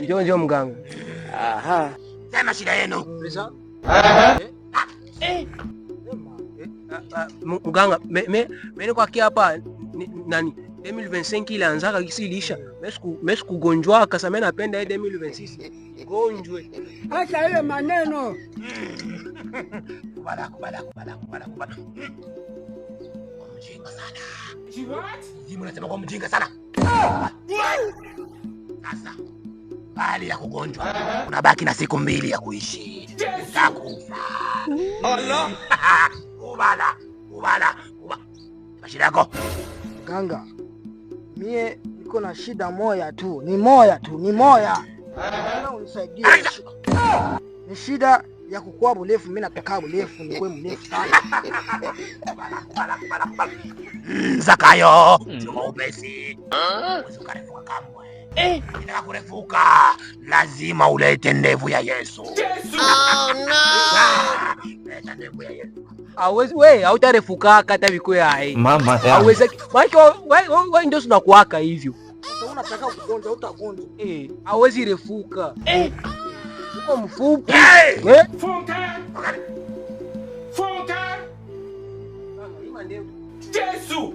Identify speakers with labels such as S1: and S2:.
S1: Njoo mganga.
S2: Aha.
S3: Sema shida yenu.
S1: Presa. Mganga, mimi kwa kia hapa nani 2025 ile anzaka kisilisha. Mimi kugonjwa kasa mimi napenda 2026. Gonjwe.
S2: Acha ile maneno.
S3: Kubala. Mjinga sana.
S2: What?
S3: Hivi unasema kwa mjinga sana. Sasa bali ya kugonjwa unabaki na siku 2 ya kuishi. Utakufa. Allah. Kubala. Shida yako?
S2: Ganga. Mie niko na shida moya tu. Ni moya. Unisaidie. Ni shida ya kukua burefu, mimi nataka burefu, nikuwe mrefu sana.
S3: Zakayo, sio upesi. Usikarefuka kamwe. Nataka kurefuka, lazima ulete ndevu ya Yesu. Oh no. Leta ndevu ya Yesu.
S1: Hawezi wewe hautarefuka hata biko yai.
S4: Mama.
S1: Hawezi. Wewe ndio unakuaka hivyo.
S2: Sasa unataka kugonja utagonja.
S1: Hawezi refuka. Uko mfupi.
S2: Funka. Yesu.